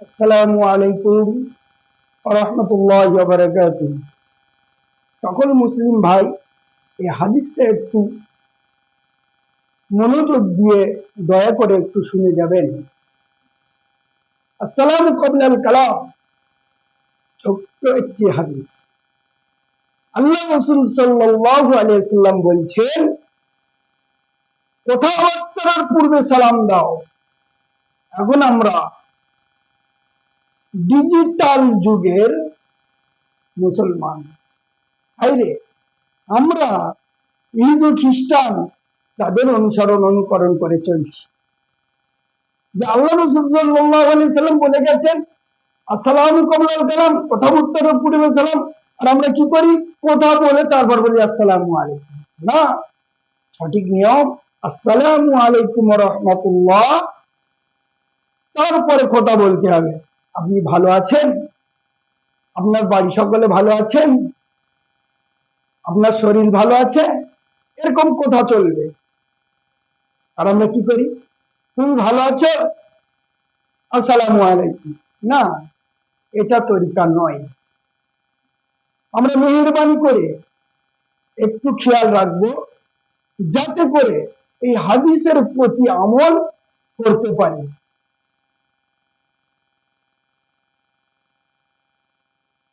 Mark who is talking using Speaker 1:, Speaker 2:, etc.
Speaker 1: আসসালামু আলাইকুম ওয়া রাহমাতুল্লাহি ওয়া বারাকাতুহু। সকল মুসলিম ভাই এই হাদিসটা একটু মনোযোগ দিয়ে দয়া করে একটু শুনে যাবেন। আসসালামু ক্বাবলাল কালাম, ছোট্ট একটি হাদিস। আল্লাহ রাসূল সাল্লাল্লাহু আলাইহি ওয়াসাল্লাম বলছেন, কথাবার্তার পূর্বে সালাম দাও। এখন আমরা ডিজিটাল যুগের মুসলমান, হায়রে আমরা হিন্দু খ্রিস্টান তাদের অনুকরণ করে চলছি। যে আল্লাহ রাসূল সাল্লাল্লাহু আলাইহি সাল্লাম বলে গেছেন, আসসালামু ক্বাবলাল কালাম, কথাবার্তার পূর্বে সালাম। আর আমরা কি করি? কথা বলে তারপর বলি আসসালামু আলাইকুম। না, সঠিক নিয়ম আসসালামু আলাইকুম ওয়া রাহমাতুল্লাহ, তারপরে কথা বলতে হবে। আপনি ভালো আছেন? আপনার বাড়ি সকলে ভালো আছেন? আপনার শরীর ভালো আছে? এরকম কথা চলবে। আর আমরা কি করি? তুমি ভালো আছো? আসসালামু আলাইকুম। না, এটা তরিকা নয়। আমরা মেহেরবানি করে একটু খেয়াল রাখবো, যাতে করে এই হাদিসের প্রতি আমল করতে পারি।